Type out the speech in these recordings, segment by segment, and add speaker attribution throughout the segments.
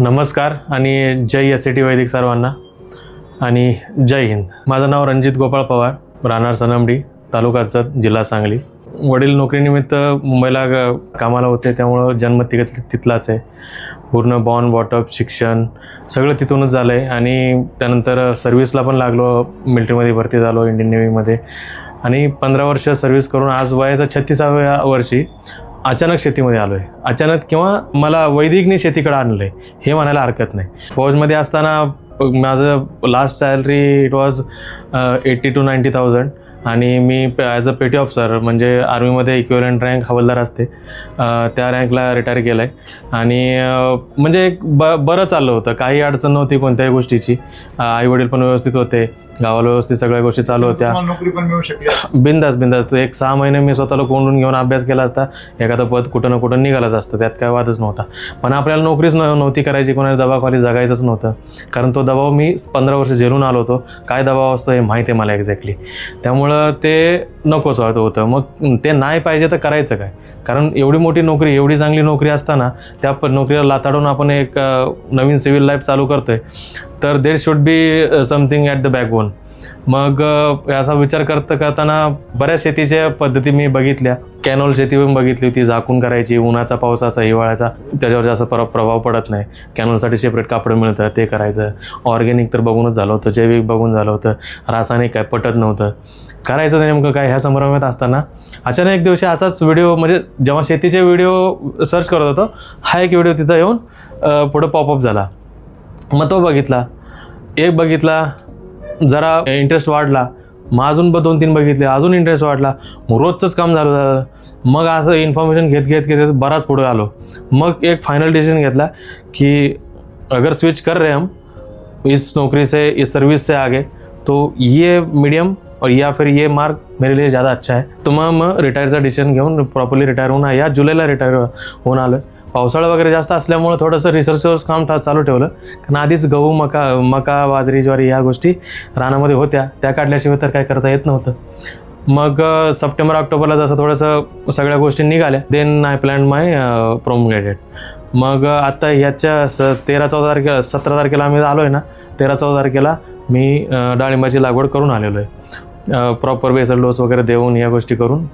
Speaker 1: नमस्कार आणि जय SCT वैदिक सर्वांना आणि जय हिंद. माझं नाव रणजित गोपाळ पवार, राहणार सनमडी, तालुका जत, जिल्हा सांगली. वडील नोकरीनिमित्त मुंबईला कामाला होते, त्यामुळं जन्म तिथलाच आहे. पूर्ण बॉर्न बॉटअप शिक्षण सगळं तिथूनच झालं आहे आणि त्यानंतर सर्व्हिसला पण लागलो. मिलिटरीमध्ये भरती झालो, इंडियन नेव्हीमध्ये, आणि 15 वर्ष सर्व्हिस करून आज वयाच्या 36व्या वर्षी अचानक शेतीमध्ये आलो आहे. अचानक किंवा मला वैदिकने शेतीकडे आणलं आहे हे म्हणायला हरकत नाही. फौजमध्ये असताना माझं last salary it was 80 to 90,000 आणि मी ॲज अ पेटी ऑफिसर म्हणजे आर्मीमध्ये इक्विव्हलंट रँक हवालदार असते, त्या रँकला रिटायर केलं आहे. आणि म्हणजे बरं चाललं होतं, काही अडचण नव्हती कोणत्याही गोष्टीची. आईवडील पण व्यवस्थित होते, गावाला व्यवस्थित सगळ्या गोष्टी चालू होत्या.
Speaker 2: नोकरी पण मिळू शकली
Speaker 1: बिंदास. एक 6 महिने मी स्वतःला कोंडून घेऊन अभ्यास केला असता, एखादं पद कुठं ना कुठं निघालंच असतं, त्यात काय वादच नव्हता. पण आपल्याला नोकरीच नव्हती करायची, कोणाच्या दबावाखाली जगायचंच नव्हतं. कारण तो दबाव मी 15 वर्ष झेलून आलो होतो. काय दबाव असतो हे माहिती आहे मला एक्झॅक्टली. त्यामुळं ते नकोच होतं. मग ते नाही पाहिजे तर करायचं काय? कारण एवढी मोठी नोकरी, एवढी चांगली नोकरी असताना त्या नोकरीला लाताडून आपण एक नवीन सिव्हिल लाईफ चालू करतोय, तर there should be something at the backbone. मग असा विचार करताना बऱ्याच शेतीच्या पद्धती मी बघितल्या. कॅनॉल शेती पण बघितली होती, झाकून करायची, उन्हाचा, पावसाचा, हिवाळ्याचा त्याच्यावर जास्त प्रभाव पडत नाही. कॅनॉलसाठी सेपरेट कापडं मिळतं, ते करायचं. ऑर्गॅनिक तर बघूनच झालं होतं, जैविक बघून झालं होतं, रासायनिक काय पटत नव्हतं. करायचं नेमकं काय ह्या संभ्रमात असताना अचानक एक दिवशी असाच व्हिडिओ, म्हणजे जेव्हा शेतीचे व्हिडिओ सर्च करत होतो, हा एक व्हिडिओ तिथं येऊन पुढं पॉपअप झाला. मग तो बघितला, जरा इंटरेस्ट वाढला. मग अजून 2-3 बघितले, अजून इंटरेस्ट वाढला. मग रोजचंच काम झालं. मग असं इन्फॉर्मेशन घेत बराच पुढे आलो. मग एक फायनल डिसीजन घेतला की अगर स्विच कर रहे हम इस नौकरी से, इस सर्विस से आगे, तो ये मीडियम और या फिर ये मार्क मेरे लिए ज़्यादा अच्छा है. तो मग रिटायरचा डिसिजन घेऊन प्रॉपरली रिटायर होऊन या जुलैला रिटायर होऊन आलो. पावसाळा वगैरे जास्त असल्यामुळं थोडंसं रिसर्चवर काम चालू ठेवलं, कारण आधीच गहू, मका, बाजरी, ज्वारी ह्या गोष्टी रानामध्ये होत्या, त्या काढल्याशिवाय तर काय करता येत नव्हतं. मग सप्टेंबर ऑक्टोबरला जसं थोडंसं सगळ्या गोष्टी निघाल्या, देन आय प्लॅन माय प्रोमोग्रेडेड. मग आता ह्याच्या 13-14 तारखेला, 17 तारखेला आम्ही आलो आहे ना, 13-14 तारखेला मी डाळिंबाची लागवड करून आलेलो आहे. प्रॉपर बेसल डोस वगैरे देऊन या गोष्टी करून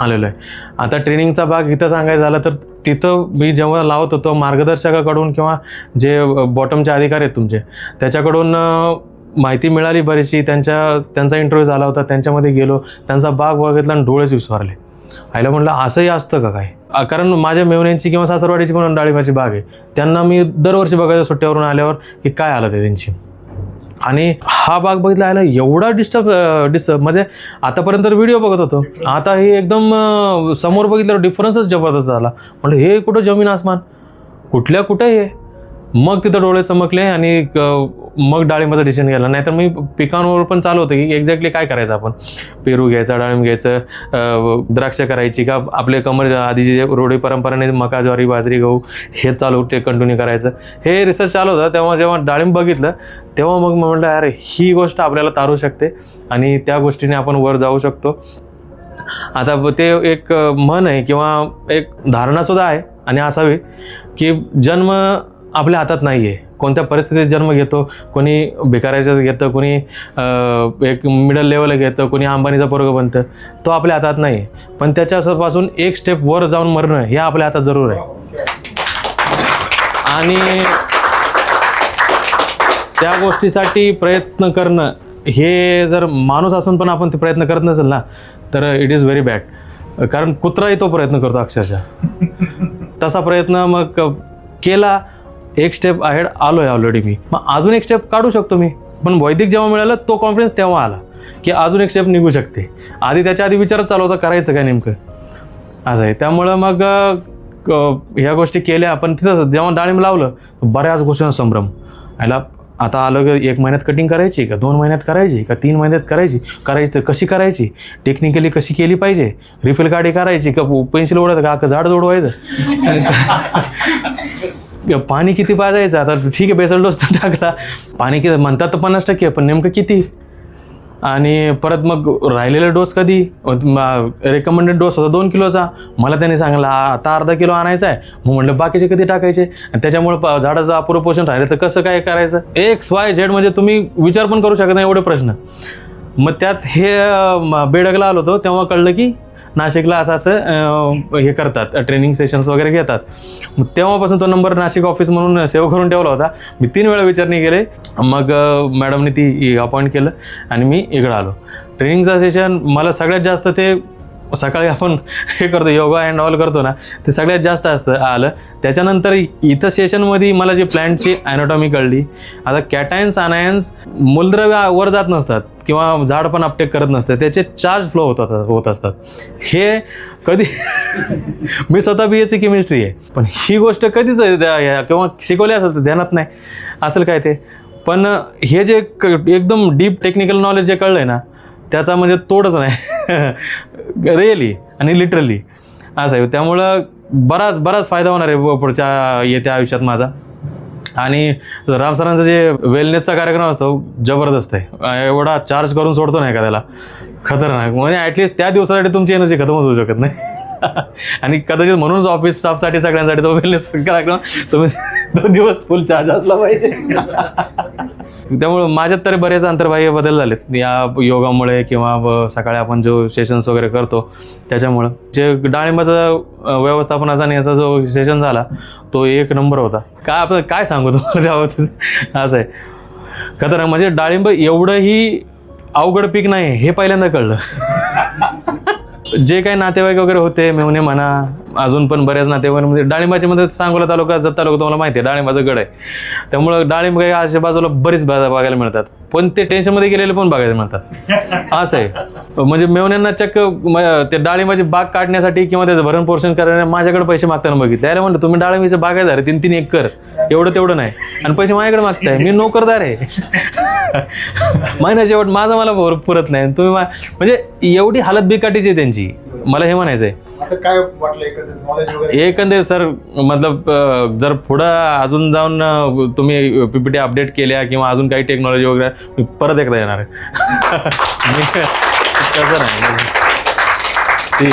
Speaker 1: आलेलो आहे. आता ट्रेनिंगचा भाग इथं सांगायचं झालं तर तिथं मी जेव्हा लावत होतो, मार्गदर्शकाकडून किंवा जे बॉटमचे अधिकारी आहेत तुमचे, त्याच्याकडून माहिती मिळाली बरीचशी. त्यांचा इंटरव्ह्यू झाला होता, त्यांच्यामध्ये गेलो, त्यांचा बाग बघितला आणि डोळेच विस्फारले. आईला म्हटलं असंही असतं का काय? कारण माझ्या मेवण्यांची किंवा सासरवाडीची पण डाळिंबाची बाग आहे, त्यांना मी दरवर्षी बघायचं सुट्ट्यावरून आल्यावर की काय आलं ते त्यांची. आणि हा बाग बघितला आला एवढा डिस्टर्ब म्हणजे आतापर्यंत व्हिडिओ बघत होतो, आता हे एकदम समोर बघितल्यावर डिफरन्सच जबरदस्त झाला. म्हणजे हे कुठं जमीन आसमान, कुठे हे. मग तिथं डोळे चमकले आणि मग डाळिंबाचा डिसिजन घ्यायला. नाहीतर मी पिकांवर पण चालू होतं की एक्झॅक्टली काय करायचं आपण. पेरू घ्यायचा, डाळिंब घ्यायचं, द्राक्ष करायची का, आपले कमर आधीची रोडी परंपरेने मका, ज्वारी, बाजरी, गहू हे चालू कंटिन्यू करायचं, हे रिसर्च चालू होतं. तेव्हा जेव्हा डाळिंब बघितलं तेव्हा मग म्हटलं अरे ही गोष्ट आपल्याला तारू शकते आणि त्या गोष्टीने आपण वर जाऊ शकतो. आता ते एक म्हण आहे किंवा एक धारणासुद्धा आहे आणि असावी की जन्म आपल्या हातात नाही आहे. कोणत्या परिस्थितीत जन्म घेतो, कोणी भिकाऱ्याच्यात घेतं, कोणी एक मिडल लेवलला घेतं, कोणी अंबानीचा पोरगं बनतं, तो आपल्या हातात नाही आहे. पण त्याच्यापासून एक स्टेप वर जाऊन मरणं हे आपल्या हातात जरूर आहे. आणि त्या गोष्टीसाठी प्रयत्न करणं, हे जर माणूस असून पण आपण ते प्रयत्न करत नसेल ना, तर इट इज व्हेरी बॅड. कारण कुत्राही तो प्रयत्न करतो अक्षरशः. तसा प्रयत्न मग केला, एक स्टेप अहेड आलो आहे ऑलरेडी मी. मग अजून एक स्टेप काढू शकतो मी. पण वैदिक जेव्हा मिळालं तो कॉन्फिडन्स तेव्हा आला की अजून एक स्टेप निघू शकते. त्याच्या आधी विचारच चालू होता करायचं काय नेमकं, असं आहे. त्यामुळं मग ह्या गोष्टी केल्या. पण तिथं जेव्हा डाळिंब लावलं बऱ्याच गोष्टींना संभ्रम. आता आलं की 1 महिन्यात कटिंग करायची का, 2 महिन्यात करायची का, 3 महिन्यात करायची तर कशी करायची, टेक्निकली कशी केली पाहिजे, रिफिल गाडी करायची का, पेन्सिल ओढायचं का झाड जोडवायचं, पाणी किती पाजायचं. आता ठीक आहे बेसल डोस तर टाकला, पाणी किती म्हणतात तर 50% पण नेमकं किती. आणि परत मग राहिलेला डोस कधी रेकमेंडेड डोस होता 2 किलोचा, मला त्यांनी सांगितलं आता अर्धा किलो आणायचा आहे. मग म्हटलं बाकीचे कधी टाकायचे, आणि त्याच्यामुळे झाडाचं अपुरं पोषण राहिलं तर कसं काय करायचं. XYZ म्हणजे तुम्ही विचार पण करू शकत नाही एवढे प्रश्न. मग त्यात हे बेडगला आलो होतो तेव्हा कळलं की नाशिकला असं हे करतात, ट्रेनिंग सेशन्स वगैरे घेतात. मग तेव्हापासून तो नंबर नाशिक ऑफिस म्हणून सेव्ह करून ठेवला होता. मी 3 वेळा विचारणी केले. मग मॅडमने ती अपॉइंट केलं आणि मी इकडं आलो. ट्रेनिंगचं सेशन मला सगळ्यात जास्त ते सकाळी आपण हे करतो योगा अँड ऑल करतो ना, ते सगळ्यात जास्त आलं. त्याच्यानंतर इथं सेशनमध्ये मला जी प्लॅन्टची ॲनाटॉमी कळली. आता कॅटायन्स आनायन्स मूलद्रव्य वर जात नसतात किंवा झाड पण अपटेक करत नसते, त्याचे चार्ज फ्लो होत असतात. हे कधी मी स्वतः BSc केमिस्ट्री आहे, पण ही गोष्ट कधीच किंवा शिकवली असेल तर ध्यानात नाही असेल काय ते. पण हे जे एकदम डीप टेक्निकल नॉलेज जे कळलं आहे ना, त्याचा म्हणजे तोडच नाही रिअली आणि लिटरली असं आहे. त्यामुळं बराच फायदा होणार आहे पुढच्या येत्या आयुष्यात माझा. आणि राम सरांचा जे वेलनेसचा कार्यक्रम असतो जबरदस्त आहे. एवढा चार्ज करून सोडतो नाही का त्याला, खतरनाक. म्हणजे ॲटलिस्ट त्या दिवसासाठी तुमची एनर्जी खतमच होऊ शकत नाही. आणि कदाचित म्हणूनच ऑफिस स्टाफसाठी सगळ्यांसाठी तो वेलनेस कार्यक्रम तुम्ही तो दिवस फुल चार्ज असला पाहिजे. त्यामुळे माझ्यात तरी बरेच अंतर्बाह्य बदल झालेत या योगामुळे किंवा सकाळी आपण जो सेशन्स वगैरे करतो त्याच्यामुळं. जे डाळिंबाचा व्यवस्थापनाचा आणि याचा जो सेशन झाला तो 1 नंबर होता. आपण काय सांगू तुम्हाला त्याबाबतीत, असं आहे खतरनाक. म्हणजे डाळिंब एवढंही अवघड पीक नाही हे पहिल्यांदा कळलं. जे काही नातेवाईक वगैरे होते, मेवणे म्हणा, अजून पण बऱ्याच नातेवाईकांमध्ये डाळिंबाच्या मध्ये सांगोला तालुका, जत तालुका तुम्हाला माहिती आहे डाळिंबाचं गड आहे. त्यामुळं डाळिंब काही आजूबाजूला बरीच बघायला मिळतात, पण ते टेन्शनमध्ये गेलेले पण बघायला मिळतात असं आहे. म्हणजे मेवण्यांना चक्क ते डाळिंबाची बाग काढण्यासाठी किंवा त्याचं भरण पोषण करण्यासाठी माझ्याकडे पैसे मागताना बघितले. अरे म्हणलं तुम्ही डाळिंबाचे बागायदार आहे, 3-3 एकर, एवढं तेवढं नाही, आणि पैसे माझ्याकडे मागताय, मी नोकरदार आहे. महिन्याच्या शेवट माझं मला पुरत नाही, तुम्ही म्हणजे एवढी हालत बिकाटीची आहे त्यांची. मला हे म्हणायचं आहे.
Speaker 2: काय वाटलं
Speaker 1: एकंदरीत सर, मतलब जर पुढं अजून जाऊन तुम्ही PPT अपडेट केल्या किंवा अजून काही टेक्नॉलॉजी वगैरे, मी परत एकदा येणार आहे. कसं नाही ती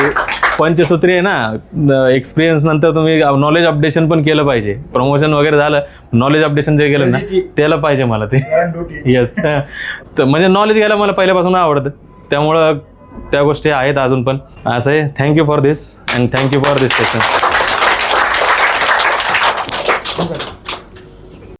Speaker 1: पंचसूत्री आहे ना, एक्सपिरियन्स नंतर तुम्ही नॉलेज अपडेशन पण केलं पाहिजे. प्रमोशन वगैरे झालं, नॉलेज अपडेशन जे केलं ना त्याला पाहिजे मला ते. येस, तर म्हणजे नॉलेज घ्यायला मला पहिल्यापासून आवडतं, त्यामुळं त्या गोष्टी आहेत अजून पण. असं आहे. Thank you for this and thank you for this session.